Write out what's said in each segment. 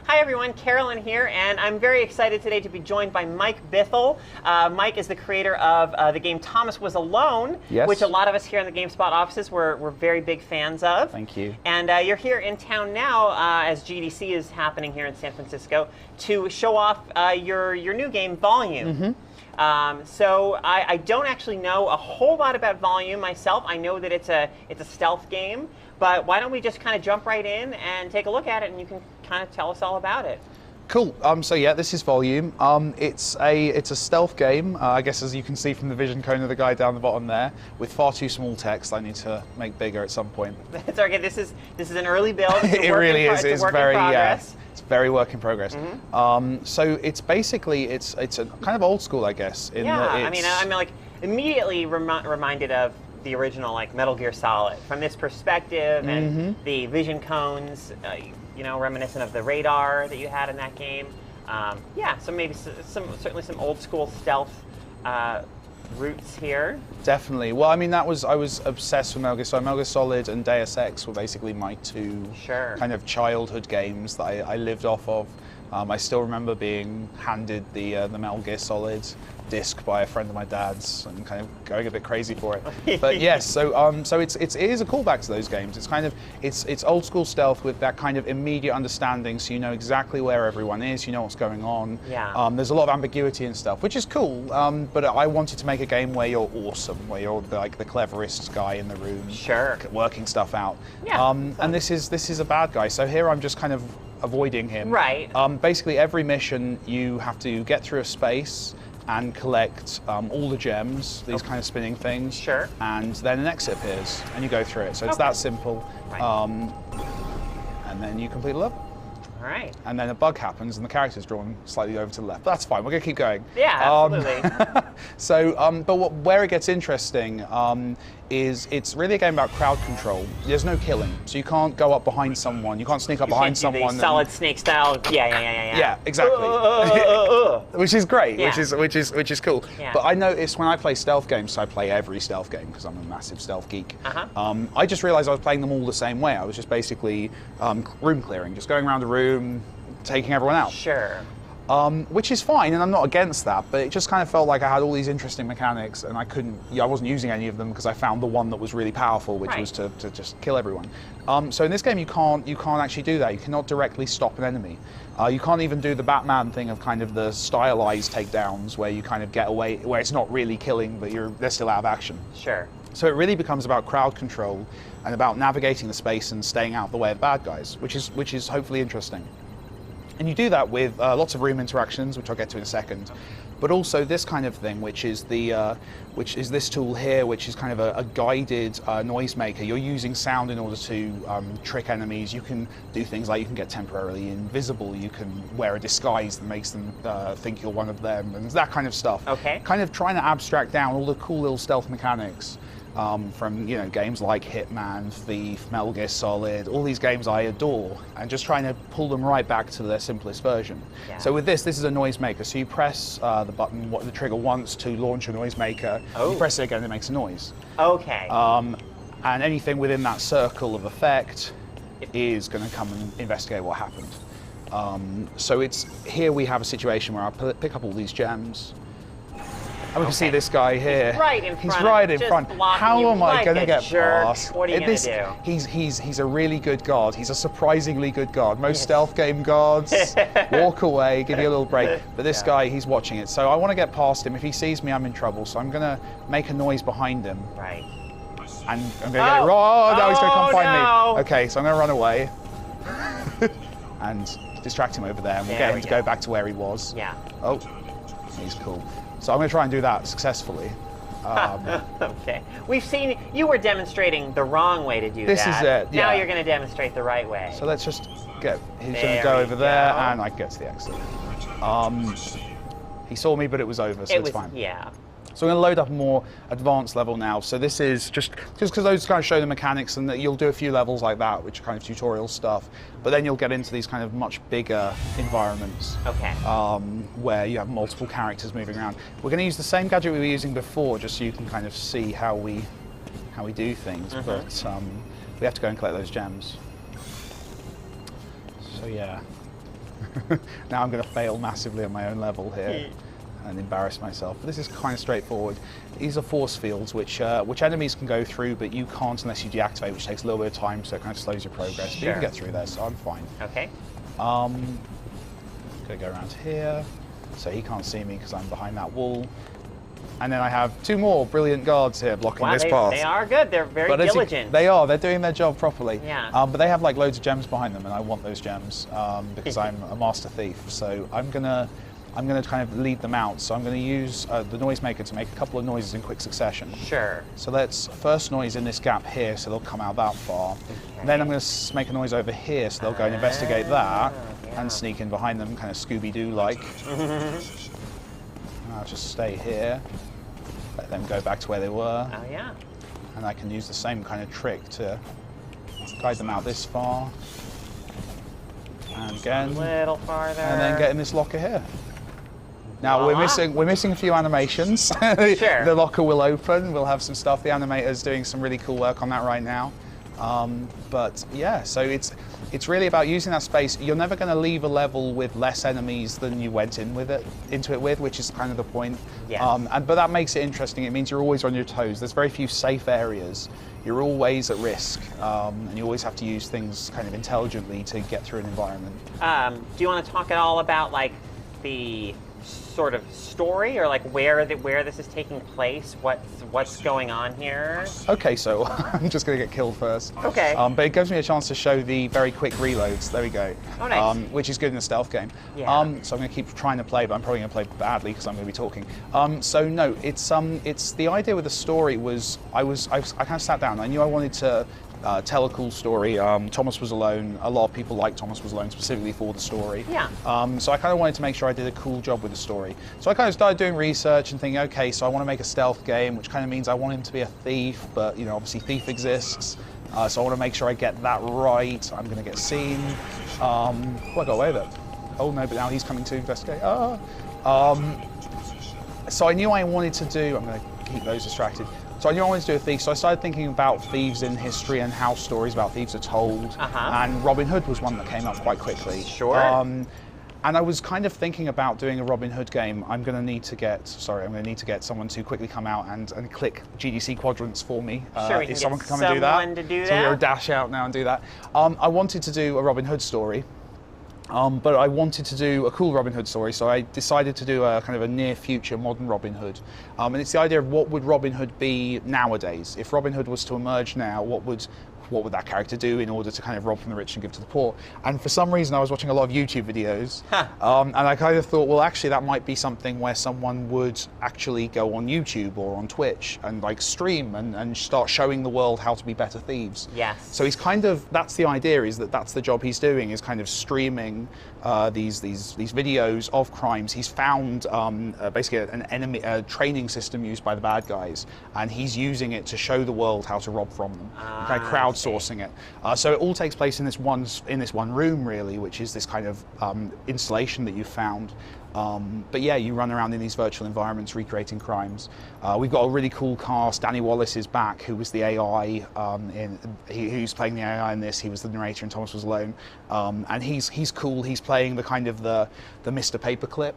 Hi everyone, Carolyn here, and I'm very excited today to be joined by Mike Bithell. Mike is the creator of the game Thomas Was Alone, which a lot of us here in the GameSpot offices were very big fans of. Thank you. And you're here in town now, as GDC is happening here in San Francisco, to show off your new game, Volume. So I don't actually know a whole lot about Volume myself. I know that it's a stealth game, but why don't we just kind of jump right in and take a look at it, and you can kind of tell us all about it. Cool. So yeah, this is Volume. It's a stealth game, I guess, as you can see from the vision cone of the guy down the bottom there, with far too small text. I need to make bigger at some point. It's okay. This is an early build. It really is. It's very It's very work in progress. So it's basically it's a kind of old school, I guess. I mean, like immediately reminded of the original like Metal Gear Solid from this perspective, and the vision cones. You know, reminiscent of the radar that you had in that game. Yeah, so maybe certainly some old school stealth roots here. Definitely. Well, I mean, I was obsessed with Metal Gear Solid. Metal Gear Solid and Deus Ex were basically my two kind of childhood games that I lived off of. I still remember being handed the Metal Gear Solid disc by a friend of my dad's and kind of going a bit crazy for it. But yes, so it is a callback to those games. It's kind of it's old school stealth with that kind of immediate understanding, so you know exactly where everyone is, you know what's going on. Yeah. There's a lot of ambiguity and stuff, which is cool. But I wanted to make a game where you're awesome, where you're like the cleverest guy in the room, working stuff out. Yeah. And this is a bad guy. So here I'm just kind of avoiding him. Right. Basically, every mission you have to get through a space and collect all the gems, these kind of spinning things. Sure. And then an exit appears, and you go through it. So it's that simple. Right. And then you complete the level. All right. And then a bug happens, and the character's drawn slightly over to the left. But that's fine. We're going to keep going. Yeah, absolutely. But where it gets interesting is it's really a game about crowd control. There's no killing, so you can't go up behind someone. You can't sneak up behind someone. Solid Snake style. Yeah. Yeah, exactly. Which is great. Yeah. Which is cool. Yeah. But I noticed when I play stealth games, so I play every stealth game because I'm a massive stealth geek. I just realized I was playing them all the same way. I was just basically room clearing, just going around the room, taking everyone out. Sure. Which is fine, and I'm not against that, but it just kind of felt like I had all these interesting mechanics, and I wasn't using any of them because I found the one that was really powerful, which was to just kill everyone. So in this game, you can't actually do that. You cannot directly stop an enemy. You can't even do the Batman thing of kind of the stylized takedowns where you kind of get away, where it's not really killing, but they're still out of action. Sure. So it really becomes about crowd control and about navigating the space and staying out of the way of bad guys, which is hopefully interesting. And you do that with lots of room interactions, which I'll get to in a second, but also this kind of thing, which is this tool here, which is kind of a guided noisemaker. You're using sound in order to trick enemies. You can do things like you can get temporarily invisible. You can wear a disguise that makes them think you're one of them, and that kind of stuff. Okay. Kind of trying to abstract down all the cool little stealth mechanics. From games like Hitman, Thief, Metal Gear Solid, all these games I adore, and just trying to pull them right back to their simplest version. Yeah. So with this is a noisemaker. So you press the trigger once to launch a noisemaker. You press it again, and it makes a noise. Okay. And anything within that circle of effect is going to come and investigate what happened. So here we have a situation where I pick up all these gems. And we can see this guy here. He's right in front. He's right in front. How am I going to get past? What are you going to do? He's a really good guard. He's a surprisingly good guard. Most stealth game guards walk away, give you a little break. But this guy, he's watching it. So I want to get past him. If he sees me, I'm in trouble. So I'm going to make a noise behind him. Right. And I'm going to get it wrong. Oh, no, he's going to come find me. Okay, so I'm going to run away and distract him over there. And we'll get him to go back to where he was. Yeah. Oh, he's cool. So I'm going to try and do that successfully. Okay. We've seen you were demonstrating the wrong way to do that. This is it. Now you're going to demonstrate the right way. So let's just get. He's going to go over there, and I can get to the exit. He saw me, but it was over, so it's fine. Yeah. So I'm going to load up a more advanced level now. So this is just because those kind of show the mechanics, and that you'll do a few levels like that, which are kind of tutorial stuff. But then you'll get into these kind of much bigger environments. Okay. Where you have multiple characters moving around. We're going to use the same gadget we were using before, just so you can kind of see how we do things. But we have to go and collect those gems. So yeah. Now I'm going to fail massively on my own level here and embarrass myself. But this is kind of straightforward. These are force fields which enemies can go through, but you can't unless you deactivate, which takes a little bit of time, so it kind of slows your progress. But you can get through there, so I'm fine. Okay. Gonna go around here, so he can't see me because I'm behind that wall. And then I have 2 more brilliant guards here blocking this path. They are good. They're very diligent. They're doing their job properly. Yeah. But they have like loads of gems behind them, and I want those gems because I'm a master thief. So I'm gonna kind of lead them out. So I'm gonna use the noisemaker to make a couple of noises in quick succession. Sure. So let's first noise in this gap here, so they'll come out that far. Okay. Then I'm gonna make a noise over here, so they'll go and investigate that and sneak in behind them, kind of Scooby-Doo like. I'll just stay here, let them go back to where they were. Oh yeah. And I can use the same kind of trick to guide them out this far. And again. A little farther. And then get in this locker here. Now Voila. we're missing a few animations. Sure. The locker will open. We'll have some stuff. The animator's doing some really cool work on that right now. But yeah, so it's really about using that space. You're never going to leave a level with less enemies than you went into it with, which is kind of the point. Yes. But that makes it interesting. It means you're always on your toes. There's very few safe areas. You're always at risk, and you always have to use things kind of intelligently to get through an environment. Do you want to talk at all about like the sort of story, or like where this is taking place? What's going on here? Okay, so I'm just going to get killed first. Okay. But it gives me a chance to show the very quick reloads. There we go. Oh, nice. Which is good in a stealth game. Yeah. So I'm going to keep trying to play, but I'm probably going to play badly because I'm going to be talking. So no, it's the idea with the story was I kind of sat down. I knew I wanted to tell a cool story. Thomas Was Alone. A lot of people like Thomas Was Alone specifically for the story. Yeah. So I kind of wanted to make sure I did a cool job with the story. So I kind of started doing research and thinking, okay, so I want to make a stealth game, which kind of means I want him to be a thief, but you know, obviously thief exists. So I want to make sure I get that right. I'm going to get seen. I got away with it. Oh no, but now he's coming to investigate. So I knew I wanted to do. I'm going to keep those distracted. So I knew I wanted to do a thief, so I started thinking about thieves in history and how stories about thieves are told. And Robin Hood was one that came up quite quickly. Sure. And I was kind of thinking about doing a Robin Hood game. I'm going to need to get someone to quickly come out and click GDC quadrants for me. Sure, we can if someone get could come and do that. someone to do so that. we're a dash out now and do that. I wanted to do a Robin Hood story. But I wanted to do a cool Robin Hood story, so I decided to do a kind of a near future modern Robin Hood. And it's the idea of what would Robin Hood be nowadays? If Robin Hood was to emerge now, what would that character do in order to kind of rob from the rich and give to the poor? And for some reason I was watching a lot of YouTube videos, and I kind of thought, well, actually that might be something where someone would actually go on YouTube or on Twitch and like stream and start showing the world how to be better thieves. Yes. So he's kind of, that's the idea, is that's the job he's doing, is kind of streaming these videos of crimes. He's found basically a training system used by the bad guys, and he's using it to show the world how to rob from them. Kind of crowdsourcing it. So it all takes place in this one room, really, which is this kind of installation that you've found. But yeah, you run around in these virtual environments recreating crimes. We've got a really cool cast. Danny Wallace is back, who was the AI, who's playing the AI in this. He was the narrator in Thomas Was Alone. And he's cool. He's playing the kind of the Mr. Paperclip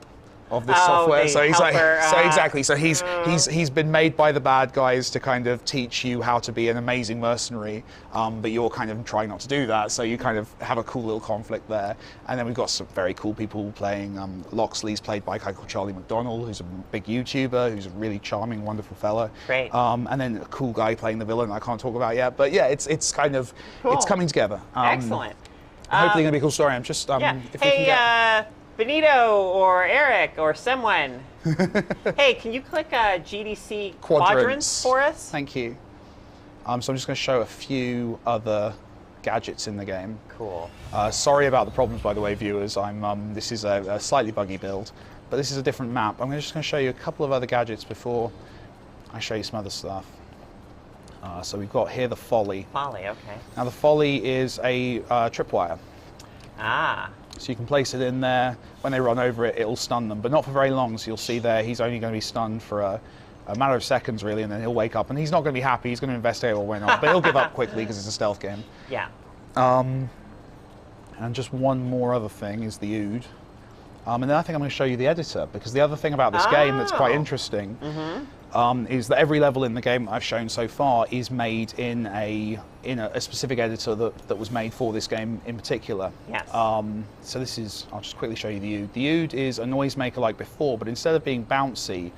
of this software. So he's exactly. So he's been made by the bad guys to kind of teach you how to be an amazing mercenary, but you're kind of trying not to do that. So you kind of have a cool little conflict there. And then we've got some very cool people playing. Loxley's played by a guy called Charlie McDonnell, who's a big YouTuber, who's a really charming, wonderful fella. Great. And then a cool guy playing the villain I can't talk about yet. But yeah, it's kind of it's coming together. Excellent. Hopefully gonna be a cool story. I'm just if we can get... Benito or Eric or someone. Hey, can you click GDC quadrants for us? Thank you. So I'm just going to show a few other gadgets in the game. Cool. Sorry about the problems, by the way, viewers. This is a slightly buggy build, but this is a different map. I'm just going to show you a couple of other gadgets before I show you some other stuff. So we've got here the Folly. Folly, okay. Now the Folly is a tripwire. Ah. So you can place it in there. When they run over it, it'll stun them, but not for very long. So you'll see there, he's only going to be stunned for a matter of seconds, really, and then he'll wake up. And he's not going to be happy. He's going to investigate what went on, but he'll give up quickly because it's a stealth game. Yeah. And just one more other thing is the OOD. And then I think I'm going to show you the editor, because the other thing about this game that's quite interesting is that every level in the game that I've shown so far is made in a specific editor that was made for this game in particular. Yes. So this is, I'll just quickly show you the OOD. The OOD is a noisemaker like before, but instead of being bouncy,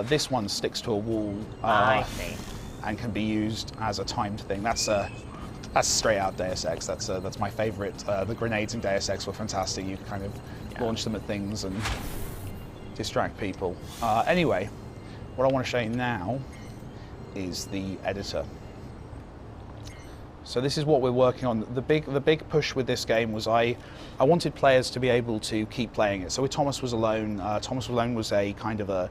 this one sticks to a wall I see. and can be used as a timed thing. That's straight out Deus Ex. That's my favorite. The grenades in Deus Ex were fantastic. You kind of launch them at things and distract people. Anyway, what I want to show you now is the editor. So this is what we're working on. The big push with this game was I wanted players to be able to keep playing it. So with Thomas Was Alone, was a kind of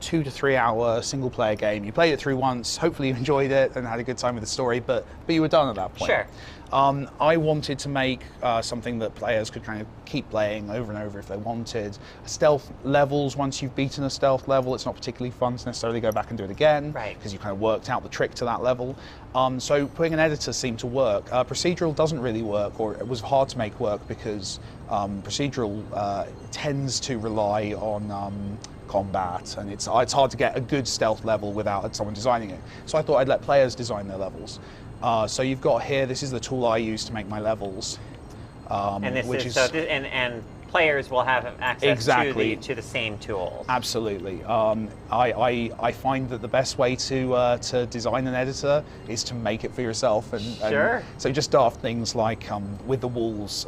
2 to 3 hour single player game. You played it through once, hopefully you enjoyed it and had a good time with the story, but you were done at that point. Sure. I wanted to make something that players could kind of keep playing over and over if they wanted. Stealth levels, once you've beaten a stealth level, it's not particularly fun to necessarily go back and do it again, right? Because you kind of worked out the trick to that level. So putting an editor seemed to work. Procedural doesn't really work, or it was hard to make work because procedural tends to rely on combat, and it's hard to get a good stealth level without someone designing it. So I thought I'd let players design their levels. So you've got here, this is the tool I use to make my levels. And and players will have access to the same tools. Absolutely. I find that the best way to design an editor is to make it for yourself. And so just daft things like with the walls,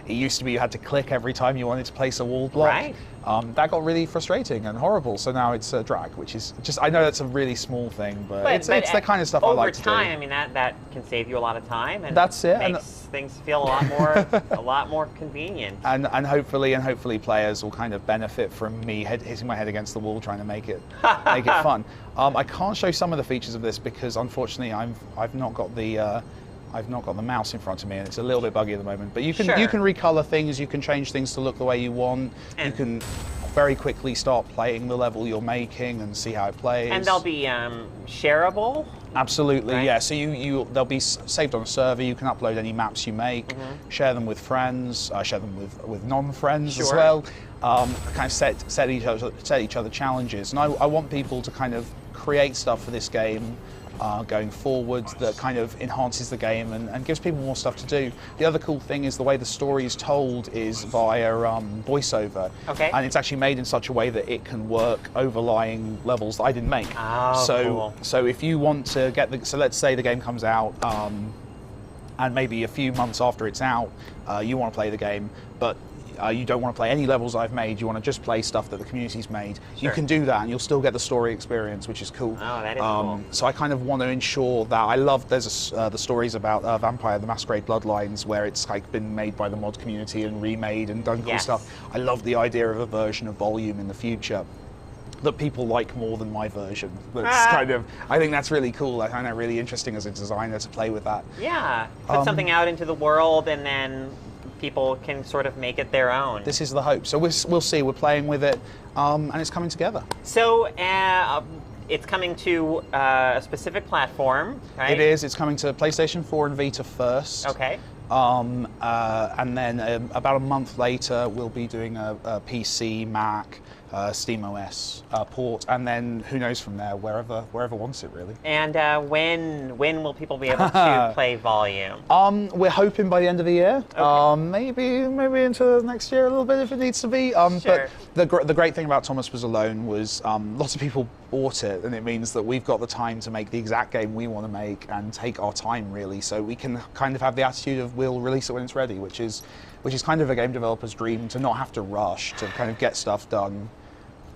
it used to be you had to click every time you wanted to place a wall block. Right. That got really frustrating and horrible, so now it's drag, which is just, I know that's a really small thing, but it's the kind of stuff I like to do. Over time, I mean, that can save you a lot of time, and that's it. Makes things feel a lot more convenient. And hopefully players will kind of benefit from me hitting my head against the wall trying to make it fun. I can't show some of the features of this because unfortunately I've not got the mouse in front of me, and it's a little bit buggy at the moment. But you can recolor things, you can change things to look the way you want. You can very quickly start playing the level you're making and see how it plays. And they'll be shareable. Absolutely, right? Yeah. So they'll be saved on a server. You can upload any maps you make, share them with friends, share them with non-friends as well. Kind of set each other challenges, and I want people to kind of create stuff for this game going forward that kind of enhances the game and gives people more stuff to do. The other cool thing is the way the story is told is via voiceover. Okay. And it's actually made in such a way that it can work overlying levels that I didn't make. Cool. So if you want to so let's say the game comes out and maybe a few months after it's out, you want to play the game, but you don't want to play any levels I've made, you want to just play stuff that the community's made, you can do that and you'll still get the story experience, which is cool. Oh, that is cool. So I kind of want to ensure that there's the stories about Vampire the Masquerade Bloodlines where it's like been made by the mod community and remade and done cool stuff. I love the idea of a version of Volume in the future that people like more than my version. That's I think that's really cool. I find that really interesting as a designer to play with that. Yeah, put something out into the world and then people can sort of make it their own. This is the hope. So we'll see. We're playing with it, and it's coming together. So it's coming to a specific platform, right? It is. It's coming to PlayStation 4 and Vita first. Okay. And then about a month later, we'll be doing a PC, Mac, SteamOS port, and then who knows from there, wherever wants it really. And when will people be able to play Volume? We're hoping by the end of the year. Okay. Maybe into next year a little bit if it needs to be. But the great thing about Thomas Was Alone was lots of people bought it, and it means that we've got the time to make the exact game we want to make and take our time really. So we can kind of have the attitude of we'll release it when it's ready, which is kind of a game developer's dream, to not have to rush, to kind of get stuff done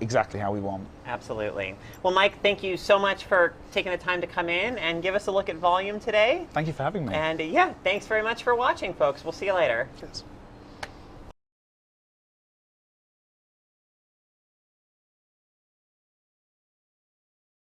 exactly how we want. Absolutely. Well, Mike, thank you so much for taking the time to come in and give us a look at Volume today. Thank you for having me. And yeah, thanks very much for watching, folks. We'll see you later. Cheers.